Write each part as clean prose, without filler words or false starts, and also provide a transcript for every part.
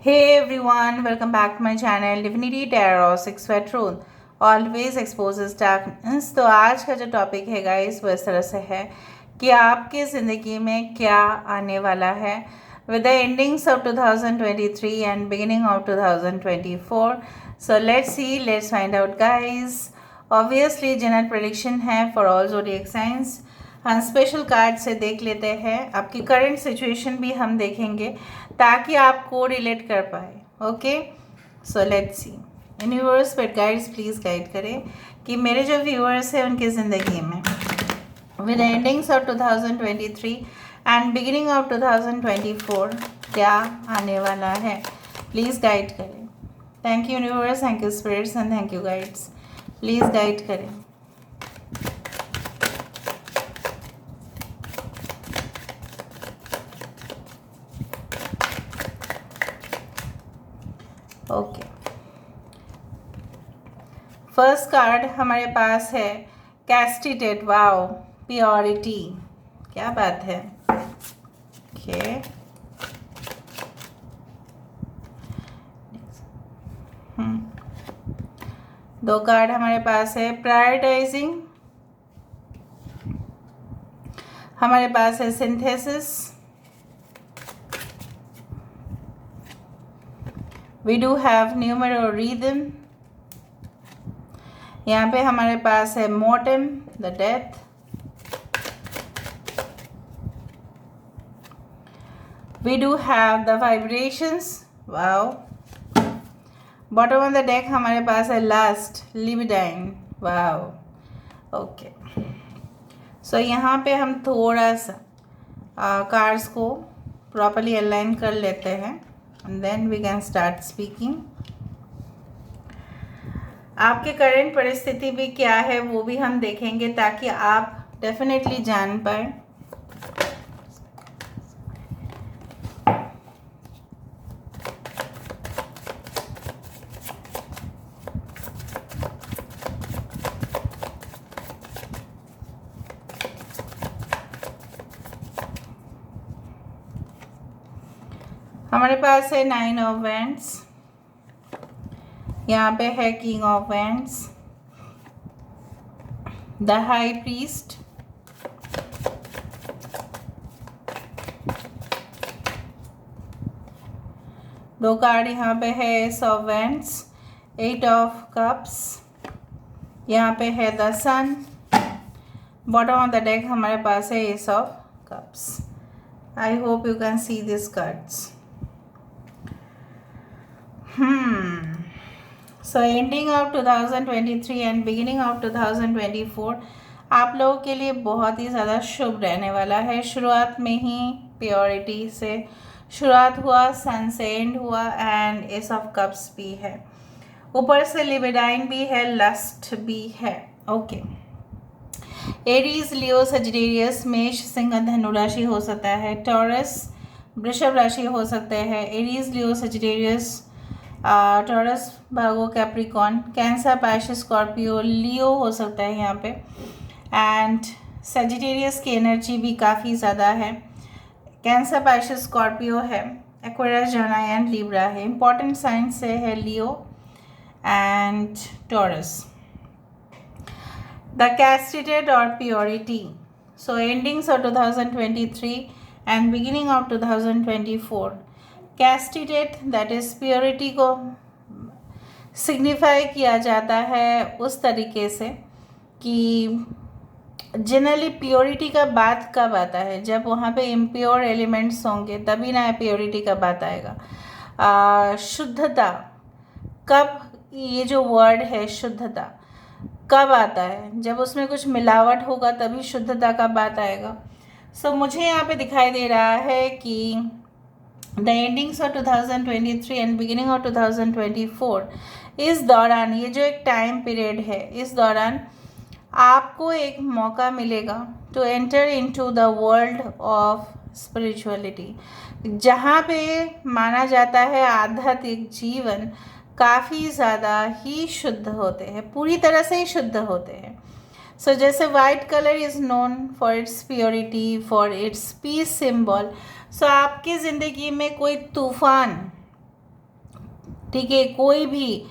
Hey everyone, welcome back to my channel Divinity Tarot 6 Truth always exposes darkness। तो आज का जो topic है गाइस वो इस तरह से है कि आपकी ज़िंदगी में क्या आने वाला है with the endings of 2023 and beginning of 2024। So let's find out guys। Obviously general prediction है for all zodiac signs। हम स्पेशल कार्ड से देख लेते हैं, आपकी करंट सिचुएशन भी हम देखेंगे ताकि आपको रिलेट कर पाए। Okay, so let's see. Universe but guides please guide करें कि मेरे जो व्यूअर्स हैं उनकी ज़िंदगी में with endings of 2023 and beginning of 2024 क्या आने वाला है, प्लीज़ गाइड करें। Thank you universe, thank you spirits and thank you guides, please guide करें। ओके, फर्स्ट कार्ड हमारे पास है कैस्टिटेड। वाओ, प्योरिटी, क्या बात है। ओके, दो कार्ड हमारे पास है प्रायोरिटाइजिंग, हमारे पास है synthesis, we do have numero rhythm, यहाँ पे हमारे पास है मोटम the death, we do have the vibrations. Wow, bottom of the deck हमारे पास है लास्ट लिबिडाइन। Wow, okay. सो यहाँ पे हम थोड़ा सा कार्ड्स को प्रॉपरली अलाइन कर लेते हैं and then we can start speaking. आपके करंट परिस्थिति भी क्या है वो भी हम देखेंगे ताकि आप डेफिनेटली जान पाए। हमारे पास है 9 ऑफ वैंड्स, यहाँ पे है king of wands, the high priest, दो कार्ड यहाँ पे है ace of wands, 8 of cups, यहाँ पे है the sun, bottom of the deck हमारे पास है ace of cups. I hope you can see this cards. So ending of 2023 and beginning of 2024 आप लोगों के लिए बहुत ही ज़्यादा शुभ रहने वाला है। शुरुआत में ही प्योरिटी से शुरुआत हुआ, सन से एंड हुआ एंड एस ऑफ कप्स भी है, ऊपर से लिबिडाइन भी है, लस्ट भी है। ओके, एरीज, लियो, सजिटेरियस, मेष, सिंह, धनु राशि हो सकता है, टॉरस, वृषभ राशि हो सकते हैं, एरीज, लियो, सजिटेरियस, टॉरस, भागो, कैप्रिकॉन, कैंसर, पाइसेस, स्कॉर्पियो, लियो हो सकता है यहाँ पे, एंड सजिटेरियस की एनर्जी भी काफ़ी ज़्यादा है, कैंसर, पाइसेस, स्कॉर्पियो है, एक्वेरियस, जेमिनी एंड लिब्रा है। इंपॉर्टेंट साइन से है Leo and Taurus. The chastity और purity, so endings of 2023 and beginning of 2024, chastity that is purity को सिग्निफाई किया जाता है उस तरीके से कि जनरली प्योरिटी का बात कब आता है, जब वहाँ पे इम्प्योर एलिमेंट्स होंगे तभी ना प्योरिटी का बात आएगा। शुद्धता, कब ये जो वर्ड है शुद्धता कब आता है, जब उसमें कुछ मिलावट होगा तभी शुद्धता का बात आएगा। सो मुझे यहाँ पे दिखाई दे रहा है कि the endings of 2023 and beginning of 2024, इस दौरान ये जो एक टाइम पीरियड है, इस दौरान आपको एक मौका मिलेगा to enter into the world of spirituality, जहाँ पे माना जाता है आध्यात्मिक जीवन काफ़ी ज़्यादा ही शुद्ध होते हैं, पूरी तरह से ही शुद्ध होते हैं। सो जैसे white colour is known for its purity, for its peace symbol. So आपकी ज़िंदगी में कोई तूफ़ान ठीक है, कोई भी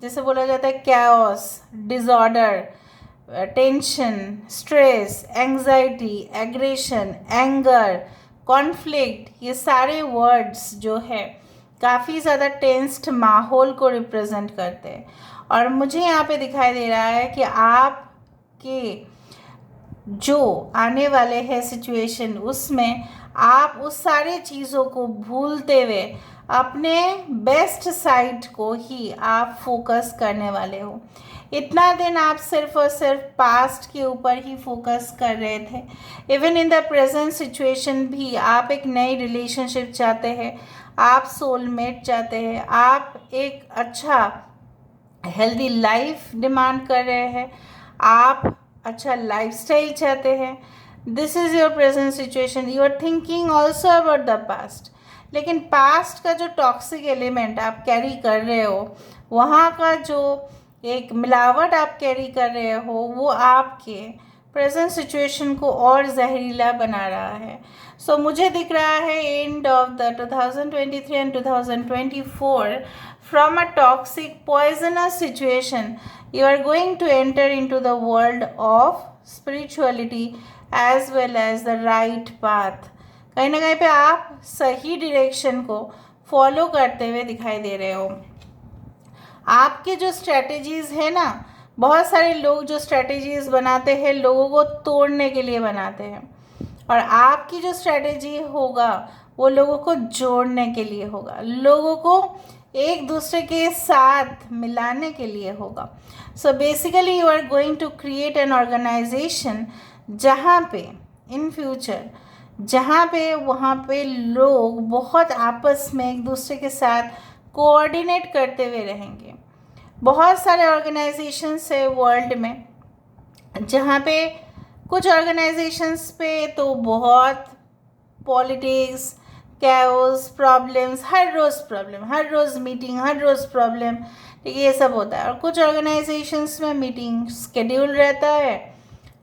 जैसे बोला जाता है chaos, disorder, tension, stress, anxiety, aggression, anger, conflict, ये सारे वर्ड्स जो है काफ़ी ज़्यादा टेंस्ड माहौल को रिप्रेजेंट करते हैं। और मुझे यहाँ पे दिखाई दे रहा है कि आपके जो आने वाले हैं सिचुएशन, उसमें आप उस सारे चीज़ों को भूलते हुए अपने बेस्ट साइड को ही आप फोकस करने वाले हो। इतना दिन आप सिर्फ और सिर्फ पास्ट के ऊपर ही फोकस कर रहे थे। Even in the present situation भी आप एक नई रिलेशनशिप चाहते हैं, आप सोलमेट चाहते हैं, आप एक अच्छा हेल्दी लाइफ डिमांड कर रहे हैं, आप अच्छा लाइफस्टाइल चाहते हैं। This is your present situation. You are thinking also about the past, लेकिन पास्ट का जो टॉक्सिक एलिमेंट आप कैरी कर रहे हो, वहाँ का जो एक मिलावट आप कैरी कर रहे हो, वो आपके प्रेजेंट सिचुएशन को और जहरीला बना रहा है। सो मुझे दिख रहा है end of the 2023 and 2024, from a toxic poisonous situation you are going to enter into the world of spirituality as well as the right path। कहीं ना कहीं पे आप सही डायरेक्शन को फॉलो करते हुए दिखाई दे रहे हो। आपके जो स्ट्रेटजीज़ है ना, बहुत सारे लोग जो स्ट्रेटजीज़ बनाते हैं लोगों को तोड़ने के लिए बनाते हैं, और आपकी जो स्ट्रेटजी होगा वो लोगों को जोड़ने के लिए होगा, लोगों को एक दूसरे के साथ मिलाने के लिए होगा। So basically you are going to create an organisation जहाँ पे इन फ्यूचर, जहाँ पे वहाँ पे लोग बहुत आपस में एक दूसरे के साथ कोऑर्डिनेट करते हुए रहेंगे। बहुत सारे ऑर्गेनाइजेशंस है वर्ल्ड में, जहाँ पे कुछ ऑर्गेनाइजेशंस पे तो बहुत पॉलिटिक्स, कैओस, प्रॉब्लम्स, हर रोज़ मीटिंग, हर रोज़ प्रॉब्लम, ठीक है, ये सब होता है। और कुछ ऑर्गेनाइजेशंस में मीटिंग स्केड्यूल रहता है,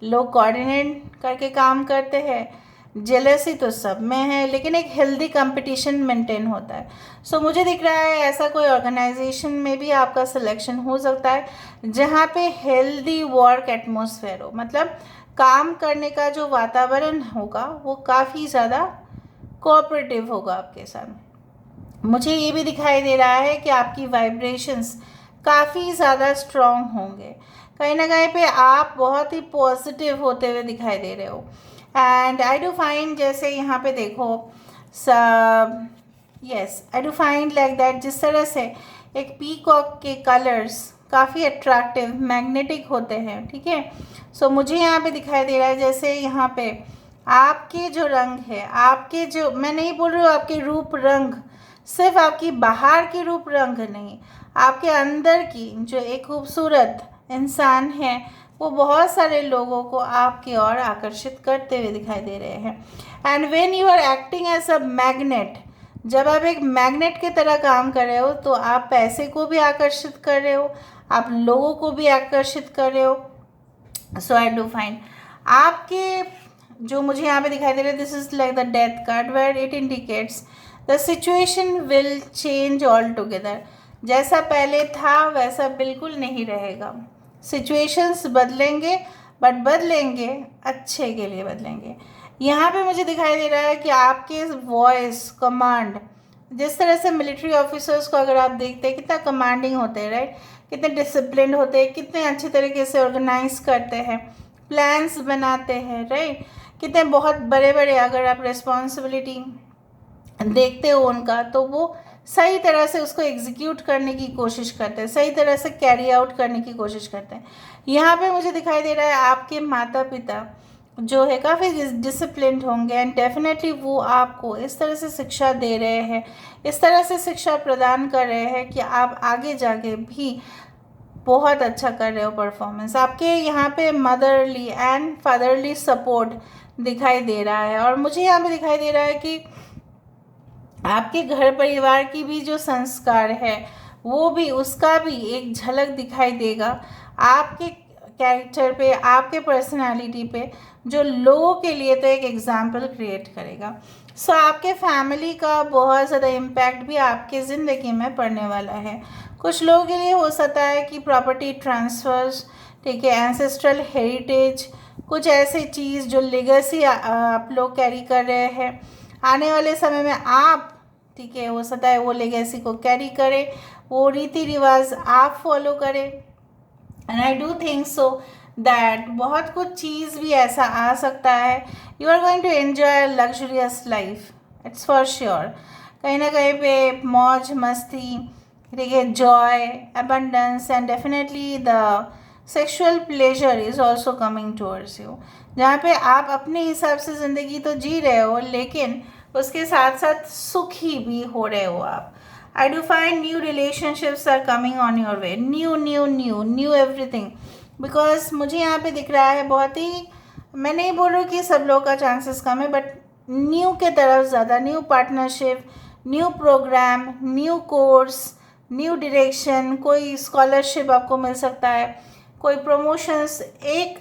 लोग कोऑर्डिनेट करके काम करते हैं, जेलसी तो सब में है, लेकिन एक हेल्दी कंपटीशन मेंटेन होता है। सो मुझे दिख रहा है ऐसा कोई ऑर्गेनाइजेशन में भी आपका सिलेक्शन हो सकता है जहाँ पे हेल्दी वर्क एटमॉस्फेयर हो, मतलब काम करने का जो वातावरण होगा वो काफ़ी ज़्यादा कोऑपरेटिव होगा आपके साथ। मुझे ये भी दिखाई दे रहा है कि आपकी वाइब्रेशंस काफ़ी ज़्यादा स्ट्रॉन्ग होंगे। कहीं ना कहीं पे आप बहुत ही पॉजिटिव होते हुए दिखाई दे रहे हो। एंड आई डू फाइंड, जैसे यहाँ पे देखो सब, yes, I do find like that, जिस तरह से एक पीकॉक के कलर्स काफ़ी अट्रैक्टिव मैग्नेटिक होते हैं, ठीक है। सो मुझे यहाँ पे दिखाई दे रहा है जैसे यहाँ पे आपके जो रंग है, आपके जो, मैं नहीं बोल रही हूँ आपके रूप रंग, सिर्फ आपकी बाहर की रूप रंग नहीं, आपके अंदर की जो एक खूबसूरत इंसान है वो बहुत सारे लोगों को आपकी ओर आकर्षित करते हुए दिखाई दे रहे हैं। And when you are acting as a magnet, जब आप एक मैग्नेट की तरह काम कर रहे हो तो आप पैसे को भी आकर्षित कर रहे हो, आप लोगों को भी आकर्षित कर रहे हो। सो आई डू फाइंड आपके जो मुझे यहाँ पे दिखाई दे रहा है, this is like the death card where it indicates the situation will change all together. जैसा पहले था वैसा बिल्कुल नहीं रहेगा, सिचुएशंस बदलेंगे, बट बदलेंगे अच्छे के लिए बदलेंगे। यहाँ पे मुझे दिखाई दे रहा है कि आपके वॉइस कमांड, जिस तरह से मिलिट्री ऑफिसर्स को अगर आप देखते हैं कितना कमांडिंग होते हैं, राइट, कितने डिसिप्लिन होते हैं, कितने अच्छे तरीके से ऑर्गेनाइज करते हैं, प्लान्स बनाते हैं, राइट, कितने बहुत बड़े बड़े, अगर आप रिस्पॉन्सिबिलिटी देखते हो उनका, तो वो सही तरह से उसको एग्जीक्यूट करने की कोशिश करते हैं, सही तरह से कैरी आउट करने की कोशिश करते हैं। यहाँ पे मुझे दिखाई दे रहा है आपके माता पिता जो है काफ़ी डिसिप्लिन्ड होंगे, एंड डेफिनेटली वो आपको इस तरह से शिक्षा दे रहे हैं, इस तरह से शिक्षा प्रदान कर रहे हैं कि आप आगे जाके भी बहुत अच्छा कर रहे हो परफॉर्मेंस। आपके यहाँ पे मदरली एंड फादरली सपोर्ट दिखाई दे रहा है। और मुझे यहाँ पे दिखाई दे रहा है कि आपके घर परिवार की भी जो संस्कार है वो भी, उसका भी एक झलक दिखाई देगा आपके कैरेक्टर पे, आपके पर्सनालिटी पे, जो लोगों के लिए तो एक एग्जाम्पल क्रिएट करेगा। सो आपके फैमिली का बहुत ज़्यादा इम्पैक्ट भी आपके ज़िंदगी में पड़ने वाला है। कुछ लोगों के लिए हो सकता है कि प्रॉपर्टी ट्रांसफ़र्स, ठीक है, एंसेस्ट्रल हेरिटेज, कुछ ऐसी चीज़ जो लेगेसी आप लोग कैरी कर रहे हैं, आने वाले समय में आप, ठीक है, हो सकता है वो लेगेसी को कैरी करें, वो रीति रिवाज आप फॉलो करें। And I do think so that बहुत कुछ चीज़ भी ऐसा आ सकता है। You are going to enjoy luxurious life, it's for sure. कहीं ना कहीं पे मौज मस्ती, ठीक है, joy, abundance and definitely the sexual pleasure is also coming towards you, जहाँ पे आप अपने हिसाब से ज़िंदगी तो जी रहे हो, लेकिन उसके साथ साथ सुखी भी हो रहे हो आप। I do find new relationships are coming on your way, new everything, because मुझे यहाँ पे दिख रहा है बहुत ही, मैं नहीं बोल रही कि सब लोग का चांसेस कम है, बट न्यू के तरफ ज़्यादा, new partnership, new programme, new course, new direction, कोई स्कॉलरशिप आपको मिल सकता है, कोई प्रमोशंस, एक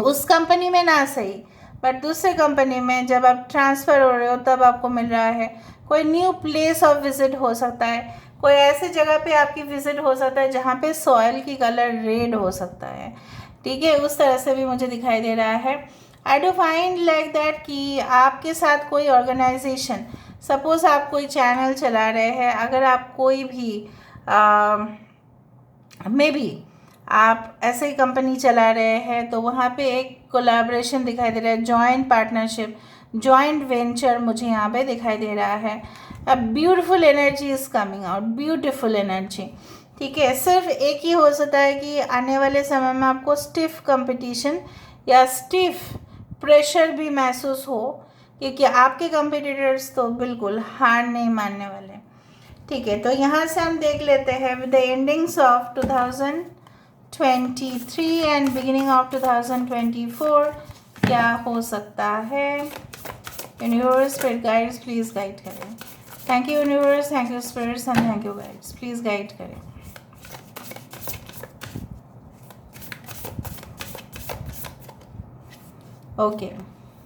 उस कंपनी में ना सही बट दूसरे कंपनी में जब आप ट्रांसफ़र हो रहे हो तब आपको मिल रहा है। कोई न्यू प्लेस ऑफ विजिट हो सकता है, कोई ऐसी जगह पे आपकी विजिट हो सकता है जहाँ पे सॉइल की कलर रेड हो सकता है, ठीक है, उस तरह से भी मुझे दिखाई दे रहा है। I do find like that कि आपके साथ कोई ऑर्गेनाइजेशन, सपोज़ आप कोई चैनल चला रहे हैं, अगर आप कोई भी मे बी आप ऐसे ही कंपनी चला रहे हैं तो वहाँ पे एक कोलैबोरेशन दिखाई दे रहा है, जॉइंट पार्टनरशिप, जॉइंट वेंचर मुझे यहाँ पे दिखाई दे रहा है। A beautiful energy is coming out, beautiful energy, ठीक है। सिर्फ एक ही हो सकता है कि आने वाले समय में आपको स्टिफ कंपटीशन या स्टिफ प्रेशर भी महसूस हो, क्योंकि आपके कंपिटिटर्स तो बिल्कुल हार नहीं मानने वाले, ठीक है। तो यहाँ से हम देख लेते हैं with the endings of 2023 and beginning of 2024 क्या हो सकता है। Universe, spirit guides please guide करें। Thank you universe, thank you spirits and thank you guides, please guide करें। ओके,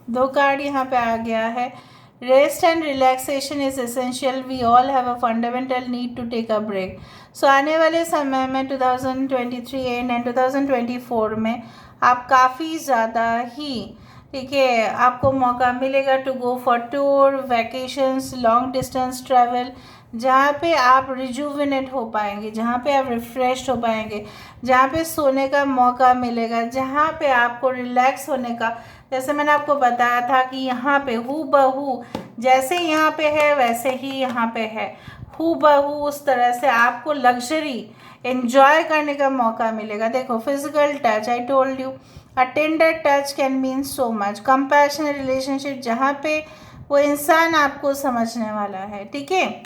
दो कार्ड यहाँ पे आ गया है। Rest and relaxation is essential, we all have a fundamental need to take a break. So आने वाले समय में 2023 एंड 2024 में आप काफ़ी ज़्यादा ही, ठीक है, आपको मौका मिलेगा to go for tour, vacations, long distance travel, जहाँ पे आप रिजुविनेट हो पाएंगे, जहाँ पे आप रिफ़्रेश हो पाएंगे, जहाँ पे सोने का मौका मिलेगा, जहाँ पे आपको रिलैक्स होने का, जैसे मैंने आपको बताया था कि यहाँ पे हू बहू जैसे यहाँ पे है वैसे ही यहाँ पे है, हू बहू उस तरह से आपको लग्जरी एंजॉय करने का मौका मिलेगा। देखो, physical touch, I told you, a tender touch can mean so much, compassionate relationship जहाँ पे वो इंसान आपको समझने वाला है, ठीक है।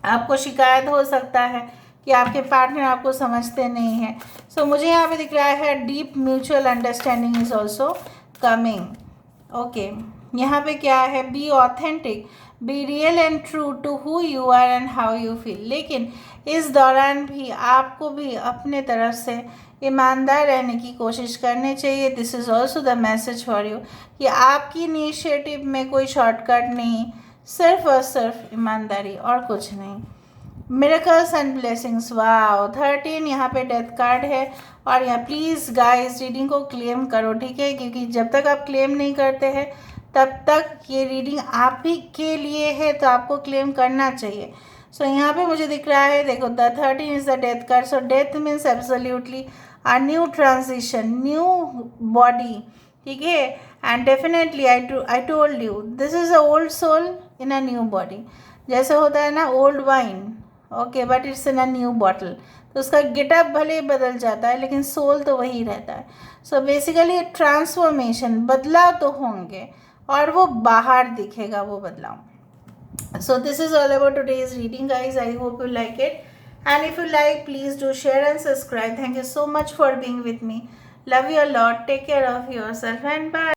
आपको शिकायत हो सकता है कि आपके पार्टनर आपको समझते नहीं हैं। सो मुझे यहाँ पे दिख रहा है deep mutual understanding is also coming. Okay, यहाँ पे क्या है, be authentic, be real and true to who you are and how you feel. लेकिन इस दौरान भी आपको भी अपने तरफ से ईमानदार रहने की कोशिश करनी चाहिए। This is also the message for you कि आपकी इनिशिएटिव में कोई शॉर्टकट नहीं, सिर्फ और सिर्फ ईमानदारी और कुछ नहीं। मिरेकल्स एंड ब्लेसिंग्स, वाओ, 13 यहाँ पे डेथ कार्ड है। और यहाँ प्लीज़ गाइस रीडिंग को क्लेम करो, ठीक है, क्योंकि जब तक आप क्लेम नहीं करते हैं तब तक ये रीडिंग आप ही के लिए है, तो आपको क्लेम करना चाहिए। सो यहाँ पे मुझे दिख रहा है, देखो, the 13 is the death card. So death means absolutely a new transition, new body, ठीक है। And definitely I told you this is a old soul in a new body. जैसे होता है ना old wine, okay, but it's in a new bottle, तो उसका getup भले ही बदल जाता है लेकिन सोल तो वही रहता है। सो बेसिकली ट्रांसफॉर्मेशन, बदलाव तो होंगे और वो बाहर दिखेगा वो बदलाव। So this is all about today's reading guys, I hope you like it, and if you like please do share and subscribe. Thank you so much for being with me, love you a lot, take care of yourself and bye.